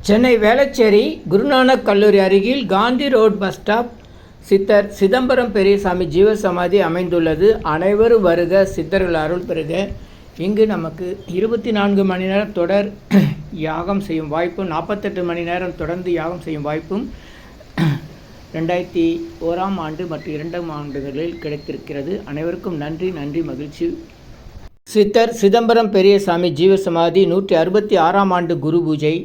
சென்னை வேளச்சேரி குருநானக் கல்லூரி அருகில் Gandhi road bus stop சித்தர் சிதம்பரம் பெரியசாமி ஜீவசமாதி அமைந்துள்ளது. அனைவரும் வருக, சித்தர்கள் அருள் பெறுக. இங்கு நமக்கு 24 மணி நேரம் தொடர் யாகம் செய்யும் வாய்ப்பும் 48 மணி நேரம் தொடர்ந்து யாகம் செய்யும் வாய்ப்பும் 2001ஆம் ஆண்டு மற்றும் 2ஆம் ஆண்டுகளில் கிடைத்திருக்கிறது. அனைவருக்கும் நன்றி மகிழ்ச்சி. சித்தர் சிதம்பரம் பெரியசாமி ஜீவசமாதி 166ஆம் ஆண்டு குரு பூஜை.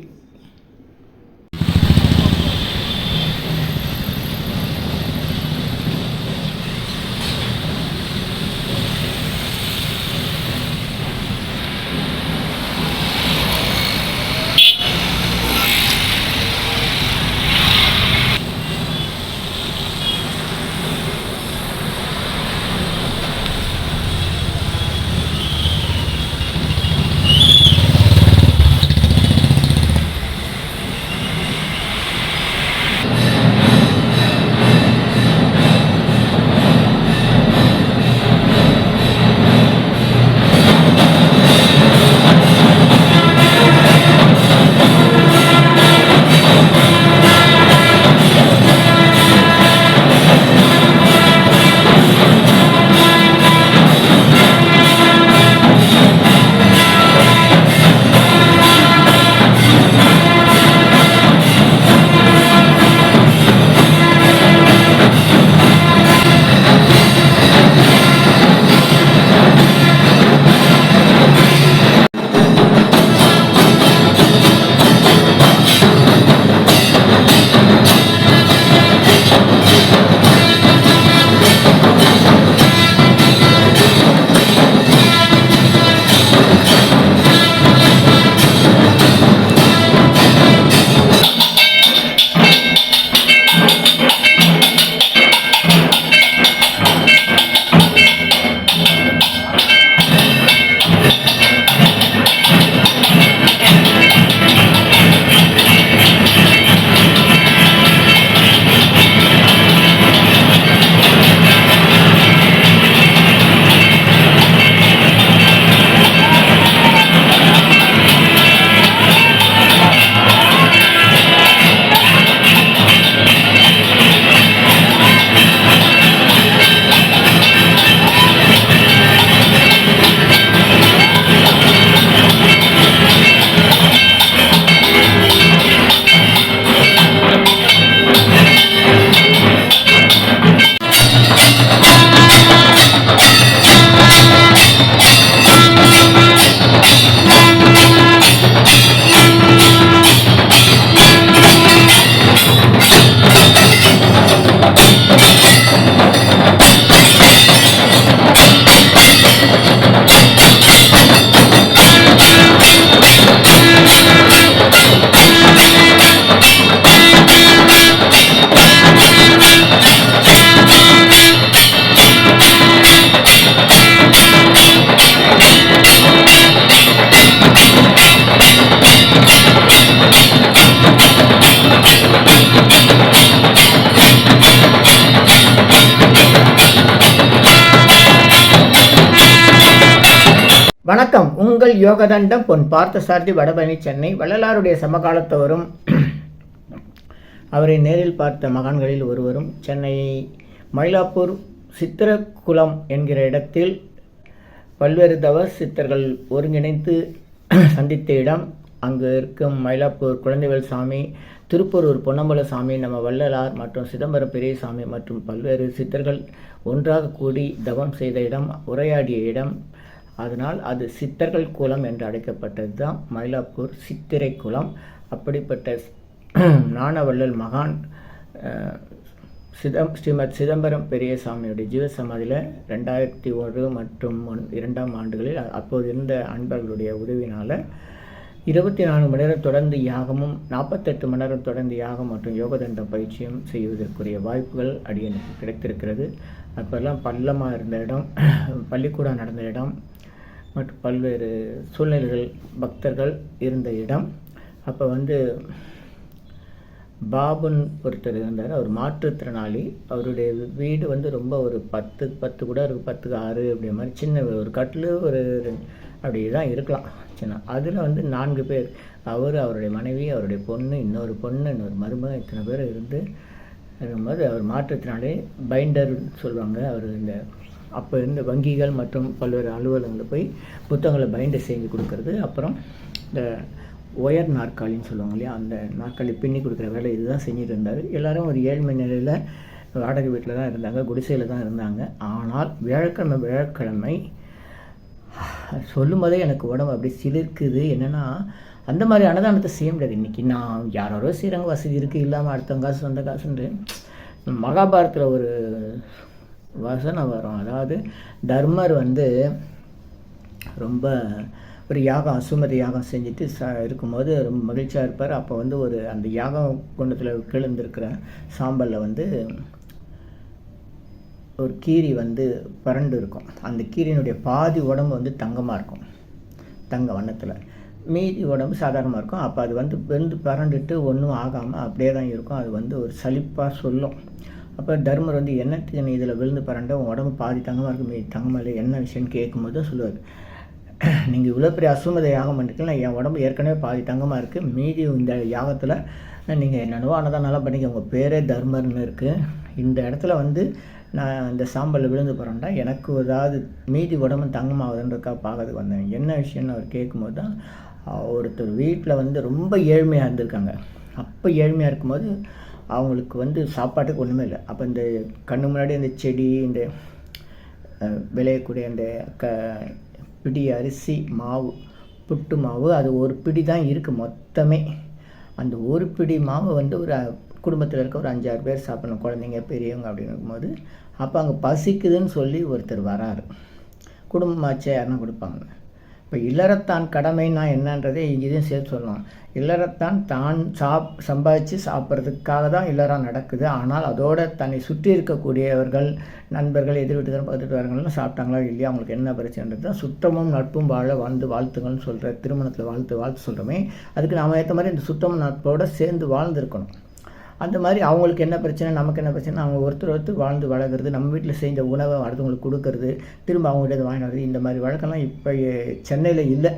வணக்கம். உங்கள் யோகதண்டம் பொன் பார்த்தசாரதி, வடபழனி, சென்னை. வள்ளலாருடைய சமகாலத்தவரும் அவரை நேரில் பார்த்த மகான்களில் ஒருவரும் சென்னை மயிலாப்பூர் சித்திரக்குளம் என்கிற இடத்தில் பல்வேறு தவ சித்தர்கள் ஒருங்கிணைத்து சந்தித்த இடம். அங்கு இருக்கும் மயிலாப்பூர் குழந்தைவேல் சாமி, திருப்பூரூர் பொன்னம்பல சாமி, நம்ம வள்ளலார் மற்றும் சிதம்பரம் பெரியசாமி மற்றும் பல்வேறு சித்தர்கள் ஒன்றாக கூடி தவம் செய்த இடம், உரையாடிய இடம். அதனால் அது சித்தர்கள் குளம் என்று அழைக்கப்பட்டது தான் மயிலாப்பூர் சித்திரை குளம். அப்படிப்பட்ட ஞானவள்ளல் மகான் ஸ்ரீமத் சிதம்பரம் பெரியசாமியுடைய ஜீவசமாதியில் 2001 மற்றும் 2ஆம் ஆண்டுகளில் அப்போது இருந்த அன்பர்களுடைய உதவினால் 24 மணி நேரம் தொடர்ந்து யாகமும் 48 மணி நேரம் தொடர்ந்து யாகம் மற்றும் யோகதண்டம் பயிற்சியும் செய்வதற்குரிய வாய்ப்புகள் அடியனுக்கு கிடைத்திருக்கிறது. அப்போல்லாம் பள்ளமாக இருந்த இடம், பள்ளிக்கூடம் நடந்த இடம் மற்றும் பல்வேறு சூழ்நிலைகள் பக்தர்கள் இருந்த இடம். அப்போ பாபுன் ஒருத்தர் இருந்தார். அவர் மாற்றுத்திறனாளி. அவருடைய வீடு ரொம்ப ஒரு 10 கூட இருக்குது, 10க்கு 6 அப்படி மாதிரி சின்ன ஒரு கட்டில் ஒரு அப்படி தான் இருக்கலாம் சின்ன. அதில் 4 பேர் அவர், அவருடைய மனைவி, அவருடைய பொண்ணு, இன்னொரு மருமகன், இத்தனை பேர் இருக்கும்போது அவர் மாற்றத்தினாலே பைண்டர் சொல்லுவாங்க. அவர் அப்போ இருந்த வங்கிகள் மற்றும் பல்வேறு அலுவலகங்களில் போய் புத்தகங்களை பைண்டர் செஞ்சு கொடுக்கறது. அப்புறம் இந்த ஒயர் நாற்காலின்னு சொல்லுவாங்க இல்லையா, அந்த நாற்காலி பின்னி கொடுக்குற வேலை இதுதான் செஞ்சுட்டு இருந்தார். எல்லோரும் ஒரு ஏழ்மை நிலையில் வாடகை வீட்டில் தான் இருந்தாங்க, குடிசையில் தான் இருந்தாங்க. ஆனால் வியாழக்கிழமை சொல்லும் போதே எனக்கு உடம்பு அப்படி சிலிர்க்குது. என்னென்னா, அந்த மாதிரி அன்னதானத்தை செய்ய முடியாது. இன்றைக்கி நான் யாரோ செய்கிறாங்க, வசதி இருக்குது, இல்லாமல் அடுத்தவங்க காசு சொந்த காசுன்று. மகாபாரத்தில் ஒரு வசனம் வரும். அதாவது தர்மர் ரொம்ப ஒரு யாகம், அசுமதி யாகம் செஞ்சுட்டு இருக்கும்போது ரொம்ப மகிழ்ச்சியாக இருப்பார். அப்போ அந்த யாகம் குண்டத்தில் கிளந்திருக்கிற சாம்பலில் ஒரு கீரி பரண்டு இருக்கும். அந்த கீரியினுடைய பாதி உடம்பு தங்கமாக இருக்கும், தங்க வண்ணத்தில். மீதி உடம்பு சாதாரணமாக இருக்கும். அப்போ அது பரண்டுட்டு ஒன்றும் ஆகாமல் அப்படியே தான் இருக்கும். அது ஒரு சலிப்பாக சொல்லும். அப்போ தர்மர் என்னத்துக்கு நீ இதில் விழுந்து பரண்ட, உன் உடம்பு பாதி தங்கமாக இருக்கும், மீதி தங்கமாக இல்லை, என்ன விஷயம்னு கேட்கும்போது தான் சொல்லுவார், நீங்கள் இவ்வளோ பெரிய அசுமத யாகம் பண்ணிருக்கீங்களா, என் உடம்பு ஏற்கனவே பாதி தங்கமாக இருக்குது, மீதி இந்த யாகத்தில் நீங்கள் என்னென்னவோ ஆனால் நல்லா பண்ணிக்க, உங்கள் பேரே தர்மர்னு இருக்குது, இந்த இடத்துல நான் இந்த சாம்பலில் விழுந்து போகிறேன்டா, எனக்கு ஏதாவது மீதி உடம்பு தங்கமாகுதுன்றக்கா பார்க்கறது வந்தேன், என்ன விஷயம்னு அவர் கேட்கும்போது தான், ஒருத்தர் வீட்டில் ரொம்ப ஏழ்மையாக இருந்திருக்காங்க. அப்போ ஏழ்மையாக இருக்கும்போது அவங்களுக்கு சாப்பாட்டுக்கு ஒன்றுமே இல்லை. அப்போ இந்த கண்ணு முன்னாடி இந்த செடி, இந்த விளையக்கூடிய இந்த பிடி அரிசி மாவு, புட்டு மாவு, அது ஒரு பிடி தான் இருக்குது மொத்தமே. அந்த ஒரு பிடி மாவு ஒரு குடும்பத்தில் இருக்க ஒரு 5-6 பேர் சாப்பிடணும், குழந்தைங்க பெரியவங்க அப்படின்னு இருக்கும்போது, அப்போ அங்கே பசிக்குதுன்னு சொல்லி ஒருத்தர் வராரு. குடும்பமாச்சே யாருன்னா கொடுப்பாங்க. இப்போ இல்லறத்தான் கடமைன்னா என்னன்றதே இதையும் சேர்த்து சொல்லணும். இல்லறத்தான் தான் சம்பாதிச்சு சாப்பிட்றதுக்காக தான் இல்லறம் நடக்குது. ஆனால் அதோட தன்னை சுற்றி இருக்கக்கூடியவர்கள், நண்பர்கள், எதிர் வீட்டுக்காரன், பக்கத்து வீட்டுக்காரங்கள்லாம் சாப்பிட்டாங்களா இல்லையா, அவங்களுக்கு என்ன பிரச்சனைன்றது தான் சுத்தமும் நட்பும் வாழ வாழ்த்துங்கள்னு சொல்கிற திருமணத்தில் வாழ்த்து சொல்கிறோமே, அதுக்கு நாம் ஏற்ற மாதிரி இந்த சுத்தமும் நட்போடு சேர்ந்து வாழ்ந்துருக்கணும். அந்த மாதிரி அவங்களுக்கு என்ன பிரச்சனை, நமக்கு என்ன பிரச்சனை, அவங்க ஒருத்தர் வாழ்ந்து வளர்க்குறது, நம்ம வீட்டில் செஞ்ச உணவை அடுத்தவங்களுக்கு கொடுக்கறது, திரும்ப அவங்ககிட்ட வாங்கி வர்றது, இந்த மாதிரி வழக்கம்லாம் இப்போ சென்னையில் இல்லை,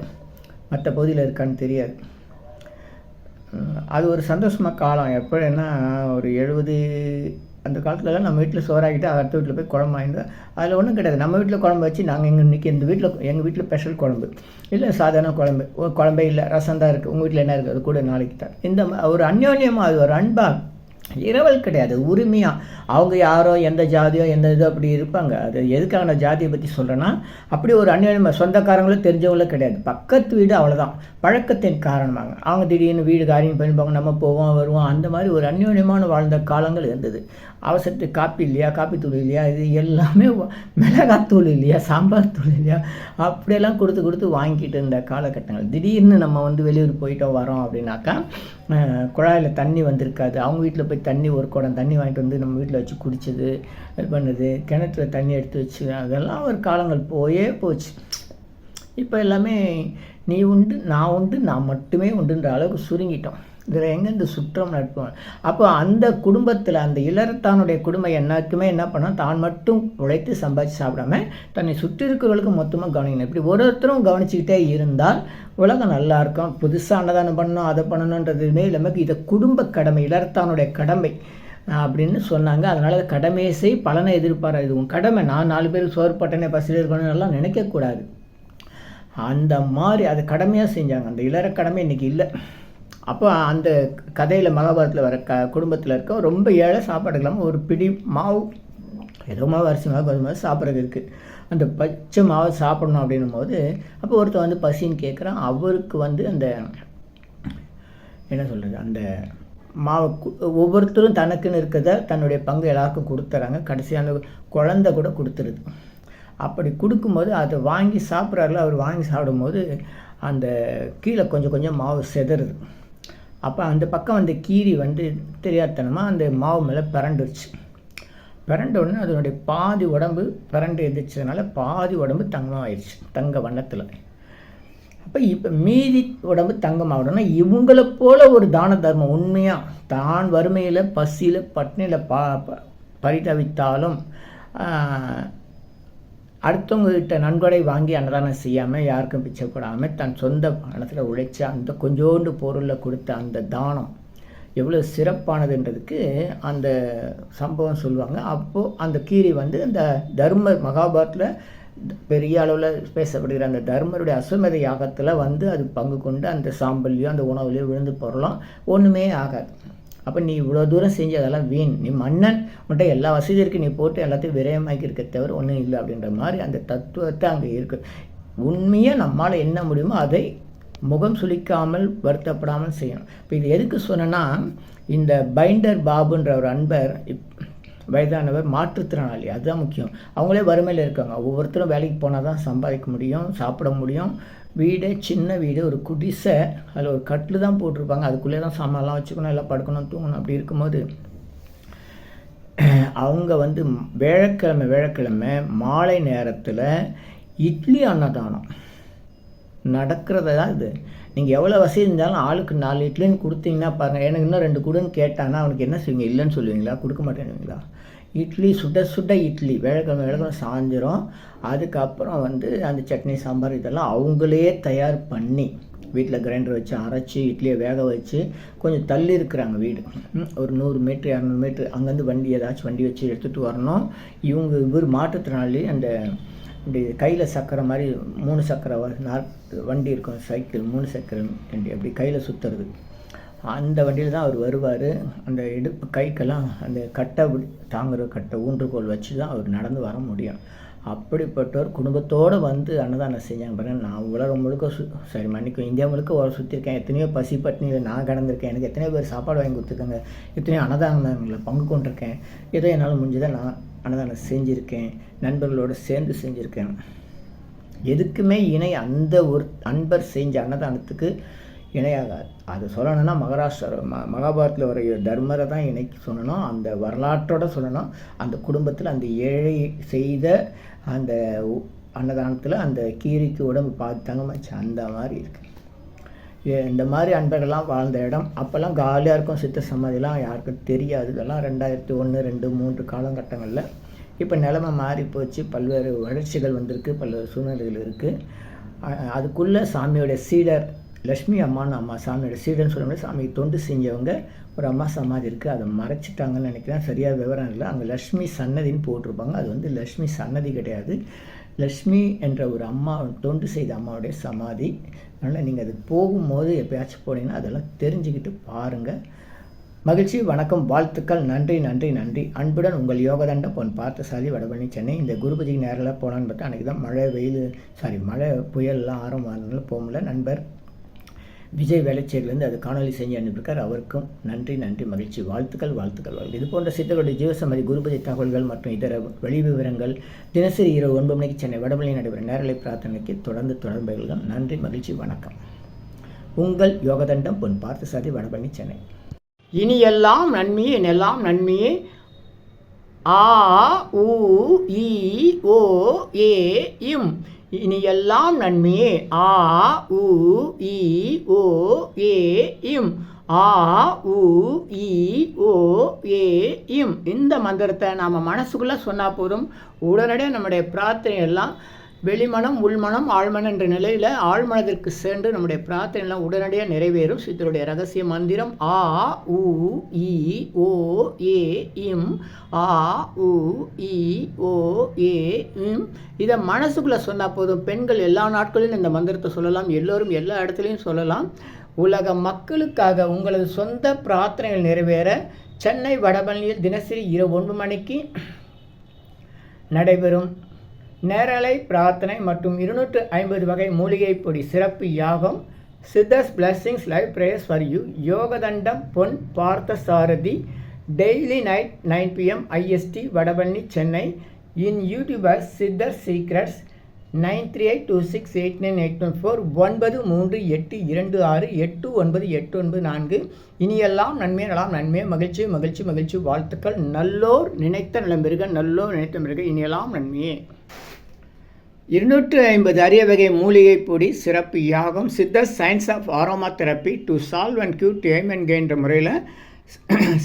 மற்ற பகுதியில் இருக்கான்னு தெரியாது. அது ஒரு சந்தோஷமாக காலம். எப்படின்னா ஒரு 70 அந்த காலத்துலலாம் நம்ம வீட்டில் சோறாக்கிட்டு அடுத்த வீட்டில் போய் குழம்பு வாங்கிட்டு, அதில் ஒன்றும் கிடையாது. நம்ம வீட்டில் குழம்பு வச்சு நாங்கள் இன்றைக்கி எங்கள் வீட்டில் ஸ்பெஷல் குழம்பு இல்லை, சாதாரண குழம்பே இல்லை, ரசம் தான் இருக்குது, உங்கள் வீட்டில் என்ன இருக்குது, அது கூட நாளைக்கு தான். இந்த ஒரு அந்யோன்யமாக, அது ஒரு அன்பாக, இரவல் கிடையாது, உரிமையாக. அவங்க யாரோ எந்த ஜாதியோ எந்த இதோ அப்படி இருப்பாங்க. அது எதுக்காக நான் ஜாதியை பற்றி சொல்கிறேன்னா, அப்படி ஒரு அந்யோன்யமாக சொந்தக்காரங்களும் தெரிஞ்சவங்களும் கிடையாது, பக்கத்து வீடு, அவ்வளோதான். பழக்கத்தின் காரணமாக அவங்க திடீர்னு வீடு காரியம் பண்ணிப்பாங்க, நம்ம போவோம் வருவோம், அந்த மாதிரி ஒரு அந்யோன்யமான வாழ்ந்த காலங்கள் இருந்தது. அவசரத்துக்கு காப்பி இல்லையா, காப்பி தூள் இல்லையா, இது எல்லாமே மிளகாத்தூள் இல்லையா, சாம்பார் தூள் இல்லையா, அப்படியெல்லாம் கொடுத்து வாங்கிட்டு இருந்த காலகட்டங்கள். திடீர்னு நம்ம வெளியூர் போயிட்டோம் வரோம் அப்படின்னாக்கா, குழாயில் தண்ணி வந்திருக்காது, அவங்க வீட்டில் போய் தண்ணி ஒரு குடம் தண்ணி வாங்கிட்டு நம்ம வீட்டில் வச்சு குடித்தது, இது பண்ணுது, கிணத்துல தண்ணி எடுத்து வச்சு, அதெல்லாம் ஒரு காலங்கள் போச்சு. இப்போ எல்லாமே நீ உண்டு நான் உண்டு நான் மட்டுமே உண்டுன்ற அளவுக்கு சுருங்கிட்டோம். இதில் எங்கே இந்த சுற்றம் நட்போம். அப்போ அந்த குடும்பத்தில், அந்த இல்லறத்தானுடைய குடும்பம் எல்லாருக்குமே என்ன பண்ணால், தான் மட்டும் உழைத்து சம்பாதிச்சு சாப்பிடாம தன்னை சுற்றி இருக்கிறவர்களுக்கு மொத்தமாக கவனிக்கணும். இப்படி ஒருத்தரும் கவனிச்சுக்கிட்டே இருந்தால் உலகம் நல்லாயிருக்கும். புதுசாக அன்னதானம் பண்ணணும், அதை பண்ணணுன்றதுமே இல்லாமல் இதை குடும்ப கடமை, இல்லறத்தானுடைய கடமை அப்படின்னு சொன்னாங்க. அதனால் அதை கடமையை செய், பலனை எதிர்பாராது. இது உன் கடமை, நான் 4 பேருக்கு சோறு பட்டனே பசியில் இருக்கணும்னு எல்லாம் நினைக்கக்கூடாது. அந்த மாதிரி அதை கடமையாக செஞ்சாங்க. அந்த இல்லற கடமை இன்றைக்கி இல்லை. அப்போ அந்த கதையில் மகாபாரத்தில் வர குடும்பத்தில் இருக்க ரொம்ப ஏழை, சாப்பாடு இல்லாமல் ஒரு பிடி மாவு, ஏதோ மாவு, அரிசி மாவு, கோதுமை மாவு சாப்பிட்றது இருக்குது. அந்த பச்சை மாவை சாப்பிடணும் அப்படின்னும் போது, அப்போ ஒருத்தர் பசின்னு கேட்குறான். அவருக்கு அந்த என்ன சொல்கிறது, அந்த மாவை ஒவ்வொருத்தரும் தனக்குன்னு இருக்கிறத தன்னுடைய பங்கு எல்லாருக்கும் கொடுத்துறாங்க. கடைசியாக அந்த குழந்தை கூட கொடுத்துருது. அப்படி கொடுக்கும்போது அதை வாங்கி சாப்பிட்றாருல, அவர் வாங்கி சாப்பிடும்போது அந்த கீழே கொஞ்சம் மாவு செதறுது. அப்போ அந்த பக்கம் கீரி தெரியாதனமாக அந்த மாவு மேலே பிறண்டுருச்சு. பிறண்ட உடனே அதனுடைய பாதி உடம்பு பிறண்டு எந்திரிச்சதுனால பாதி உடம்பு தங்கமாகிடுச்சு, தங்க வண்ணத்தில். அப்போ இப்போ மீதி உடம்பு தங்கமாகணும்னா இவங்களை போல் ஒரு தான தர்மம் உண்மையாக தான் வறுமையில், பசியில், பட்னியில் பரிதவித்தாலும் அடுத்தவங்ககிட்ட நன்கொடை வாங்கி அன்னதானம் செய்யாமல் யாருக்கும் பிச்சை போடாமல் தன் சொந்த பணத்தில் உழைச்ச அந்த கொஞ்சோண்டு பொருளை கொடுத்த அந்த தானம் எவ்வளோ சிறப்பானதுன்றதுக்கு அந்த சம்பவம் சொல்லுவாங்க. அப்போது அந்த கீரி வந்து அந்த தர்ம மகாபாரத்தில் பெரிய அளவில் பேசப்படுகிற அந்த தர்மருடைய அஸ்வமேத யாகத்தில் வந்து அது பங்கு கொண்டு அந்த சாம்பல்லையோ அந்த உணவுலையோ விழுந்து போகிறலாம் ஒன்றுமே ஆகாது. அப்போ நீ இவ்வளோ தூரம் செஞ்சு அதெல்லாம் வீண், நீ மன்னன் மட்டும் எல்லா வசதி இருக்குது, நீ போட்டு எல்லாத்தையும் விரயமாக்கி இருக்க தவிர ஒன்றும் இல்லை அப்படின்ற மாதிரி அந்த தத்துவத்தை அங்கே இருக்குது. உண்மையாக நம்மளால் என்ன முடியுமோ அதை முகம் சுளிக்காமல் வருத்தப்படாமல் செய்யணும். இப்போ இது எதுக்கு சொன்னேன்னா, இந்த பைண்டர் பாபுன்ற ஒரு அன்பர் வயதானவர் மாற்றுத்திறனாளி, அதுதான் முக்கியம். அவங்களே வறுமையில் இருக்காங்க. ஒவ்வொருத்தரும் வேலைக்கு போனால் தான் சம்பாதிக்க முடியும், சாப்பிட முடியும். வீடே சின்ன வீடு, ஒரு குடிசை, அதில் ஒரு கட்டில் தான் போட்டிருப்பாங்க. அதுக்குள்ளே தான் சாமான்லாம் வச்சுக்கணும், எல்லாம் படுக்கணும், தூங்கணும். அப்படி இருக்கும்போது அவங்க வந்து வேழக்கிழமை மாலை நேரத்தில் இட்லி அன்னதானம் நடக்கிறதா தான் இது. நீங்கள் எவ்வளோ வசதி இருந்தாலும் ஆளுக்கு 4 இட்லின்னு கொடுத்தீங்கன்னா பாருங்கள், எனக்கு இன்னும் 2 கொடுன்னு கேட்டானா அவனுக்கு என்ன செய்வீங்க? இல்லைன்னு சொல்லுவீங்களா? கொடுக்க மாட்டேனுங்களா? இட்லி சுட இட்லி வேழக்கிழமை சாயந்தரம். அதுக்கப்புறம் வந்து அந்த சட்னி சாம்பார் இதெல்லாம் அவங்களே தயார் பண்ணி வீட்டில் கிரைண்டர் வச்சு அரைச்சி இட்லியை வேக வச்சு கொஞ்சம் தள்ளி இருக்கிறாங்க வீடு, ஒரு 100 மீட்ரு 200 மீட்ரு அங்கேருந்து ஏதாச்சும் வண்டி வச்சு எடுத்துகிட்டு வரணும். இவர் மாற்றுத்திறனாளி அந்த இப்படி கையில் சக்கரை மாதிரி 3 சக்கரை வண்டி இருக்கும், சைக்கிள் 3 சக்கரை வண்டி அப்படி கையில் சுற்றுறது. அந்த வண்டியில் தான் அவர் வருவார். அந்த இடுப்பு கைக்கெல்லாம் அந்த கட்டை தாங்குகிற கட்டை ஊன்றுகோல் வச்சு தான் அவர் நடந்து வர முடியும். அப்படிப்பட்டவர் குடும்பத்தோடு வந்து அன்னதானம் செஞ்சாங்க பாருங்கள். நான் உலகம் முழுக்க சரி மன்னிக்கும் இந்தியா முழுக்க சுற்றிருக்கேன். எத்தனையோ பசி பட்டினியில் நான் கடந்திருக்கேன். எனக்கு எத்தனையோ பேர் சாப்பாடு வாங்கி கொடுத்துருக்காங்க. எத்தனையோ அன்னதானங்களில் பங்கு கொண்டிருக்கேன். ஏதோ என்னால் முடிஞ்சதை நான் அன்னதானம் செஞ்சுருக்கேன், நண்பர்களோடு சேர்ந்து செஞ்சுருக்கேன். எதுக்குமே இணை அந்த ஒரு அன்பர் செஞ்ச அன்னதானத்துக்கு இணையாகாது. அது சொல்லணும்னா மகாபாரத்தில் வர தர்மரை தான் இணைக்கு சொல்லணும், அந்த வரலாற்றோட சொல்லணும். அந்த குடும்பத்தில் அந்த ஏழை செய்த அந்த அன்னதானத்தில் அந்த கீரிக்கு உடம்பு பார்த்தாங்க மச்சு அந்த மாதிரி இருக்குது. இந்த மாதிரி அன்பர்கள்லாம் வாழ்ந்த இடம். அப்போல்லாம் காலியாக இருக்கும். சித்த சமாதிலாம் யாருக்கும் தெரியாது. இதெல்லாம் 2001, 2, 3 காலகட்டங்களில். இப்போ நிலைமை மாறி போச்சு. பல்வேறு வளர்ச்சிகள் வந்திருக்கு, பல்வேறு சூழ்நிலைகள் இருக்குது. அதுக்குள்ளே சாமியோடைய சீடர் லக்ஷ்மி அம்மான்னு அம்மா சாமியோட சீடர்னு சொல்ல முடியாது, சாமிக்கு தொண்டு செஞ்சவங்க ஒரு அம்மா சமாதி இருக்குது. அதை மறைச்சிட்டாங்கன்னு நினைக்கிறேன், சரியாக விவரம் இல்லை. அங்கே லக்ஷ்மி சன்னதின்னு போட்டிருப்பாங்க. அது வந்து லக்ஷ்மி சன்னதி கிடையாது, லக்ஷ்மி என்ற ஒரு அம்மா தொண்டு செய்த அம்மாவுடைய சமாதி. அதனால் நீங்கள் அது போகும்போது எப்போயாச்சும் போனீங்கன்னா அதெல்லாம் தெரிஞ்சுக்கிட்டு பாருங்கள். மகிழ்ச்சி, வணக்கம், வாழ்த்துக்கள், நன்றி நன்றி நன்றி. அன்புடன் உங்கள் யோகதண்ட பொன் பார்த்தசாலி, வடபழனி, சென்னை. இந்த குருபதிக்கு நேரில் போகலான்னு பார்த்தா அன்றைக்கி தான் மழை புயல்லாம் ஆரம்பம் போக முடியல. நண்பர் விஜய் வேலைச்சேரிலேருந்து அது காணொலி செஞ்சு அனுப்பியிருக்கார். அவருக்கும் நன்றி நன்றி, மகிழ்ச்சி, வாழ்த்துக்கள் வாழ்த்துக்கள். இது போன்ற சித்தர்களுடைய ஜீவசமாதி குருபதி தகவல்கள் மற்றும் இதர வெளி விவரங்கள் தினசரி இரவு 9 மணிக்கு சென்னை வடபழனி நடைபெறும் நேரலை பிரார்த்தனைக்கு தொடர்புகள். நன்றி, மகிழ்ச்சி, வணக்கம். உங்கள் யோகதண்டம் பொன் பார்த்தசாலி, வடபழனி, சென்னை. இனி எல்லாம் நன்மையே, எல்லாம் நன்மையே. ஆ உ இ ஓ ஏ இம். இனி எல்லாம் நன்மையே. ஆ உ இ ஓ ஏ இம். ஆ உ இ ஓ ஏ இம். இந்த மந்திரத்தை நாம் மனசுக்குள்ளே சொன்னால் போதும், உடனடியாக நம்முடைய பிரார்த்தனை எல்லாம் வெளிமனம் உள்மனம் ஆழ்மனம் என்ற நிலையில் ஆழ்மனத்திற்கு சென்று நம்முடைய பிரார்த்தனைலாம் உடனடியாக நிறைவேறும். சித்தருடைய ரகசிய மந்திரம் ஆ உ இ ஓ ஏ இம். ஆ உ இ ஓ ஏ இம். இதை மனசுக்குள்ளே சொன்னால் போதும். பெண்கள் எல்லா நாட்களிலும் இந்த மந்திரத்தை சொல்லலாம், எல்லோரும் எல்லா இடத்துலையும் சொல்லலாம். உலக மக்களுக்காக உங்களது சொந்த பிரார்த்தனைகள் நிறைவேற சென்னை வடபழனியில் தினசரி இரவு 9 மணிக்கு நடைபெறும் நேரலை பிரார்த்தனை மற்றும் 250 வகை மூலிகை பொடி சிறப்பு யாகம் Siddhars blessings live prayers for you. Yogathandam Pon Parthasarathy, daily night 9 PM IST, Vadapalani, Chennai. In YouTubers Siddhar secrets 9382689814 9382268994. இனியெல்லாம் நன்மை நலாம் நன்மை, மகிழ்ச்சி மகிழ்ச்சி மகிழ்ச்சி, வாழ்த்துக்கள். நல்லோர் நினைத்த நலம் பெறுக, நல்லோர் நினைத்த பெறுக. இனியெல்லாம் நன்மையே. 250 அரிய வகை மூலிகை பொடி சிறப்பு யாகம் சித்தர் science of aromatherapy to solve and cure to aim and gain என்ற முறையில்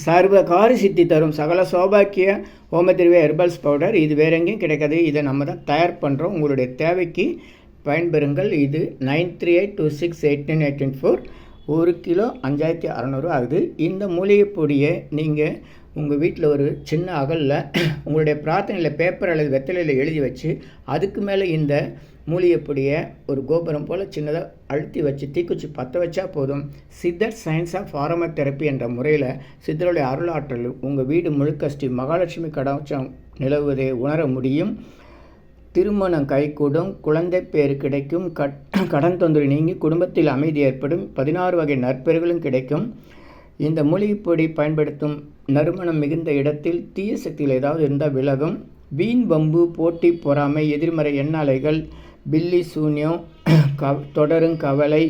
சர்வகாரி சித்தி தரும் சகல சௌபாக்கிய ஹோமதிர்வே ஹெர்பல்ஸ் பவுடர். இது வேற எங்கேயும் கிடைக்காது, இதை நம்ம தான் தயார் பண்ணுறோம். உங்களுடைய தேவைக்கு பயன்பெறுங்கள். இது 9382689884. 1 கிலோ 5600 ஆகுது. இந்த மூலிகை பொடியை நீங்கள் உங்கள் வீட்டில் ஒரு சின்ன அகலில் உங்களுடைய பிரார்த்தனையில் பேப்பர் அல்லது வெத்தலையில் எழுதி வச்சு அதுக்கு மேலே இந்த மூலிகை பொடியை ஒரு கோபுரம் போல் சின்னதாக அழுத்தி வச்சு தீக்குச்சி பற்ற வச்சா போதும். சித்தர் சயின்ஸ் ஆஃப் ஃபார்மோதெரப்பி என்ற முறையில் சித்தருடைய அருளாற்றல் உங்கள் வீடு முழுக்க ஸ்ரீ மகாலட்சுமி கடாட்சம் நிலவுவதை உணர முடியும். திருமணம் கைகூடும், குழந்தை பேர் கிடைக்கும், கடன் தொந்தரவு நீங்கி குடும்பத்தில் அமைதி ஏற்படும், 16 வகை நற்பெறுகளும் கிடைக்கும். இந்த மூலிகைப்பொடி பயன்படுத்தும் நறுமணம் மிகுந்த இடத்தில் தீய சக்திகள் ஏதாவது இருந்தால் விலகும். வீண் வம்பு, போட்டி, பொறாமை, எதிர்மறை எண்ணாலைகள், பில்லி சூன்யம், தொடரும் கவலை,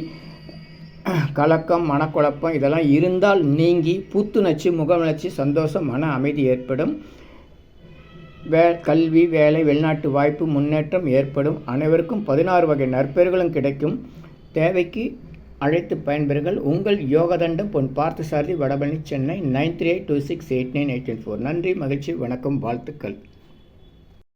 கலக்கம், மனக்குழப்பம் இதெல்லாம் இருந்தால் நீங்கி புத்துணர்ச்சி, முகவளர்ச்சி, சந்தோஷம், மன அமைதி ஏற்படும். கல்வி, வேலை, வெளிநாட்டு வாய்ப்பு, முன்னேற்றம் ஏற்படும். அனைவருக்கும் 16 வகை நற்பெறுகளும் கிடைக்கும். தேவைக்கு அழைத்து பயன்பெறுங்கள். உங்கள் யோகதண்டம் பொன் பார்த்தசாரதி, வடபழனி, சென்னை 9382689884. நன்றி, மகிழ்ச்சி, வணக்கம், வாழ்த்துக்கள்.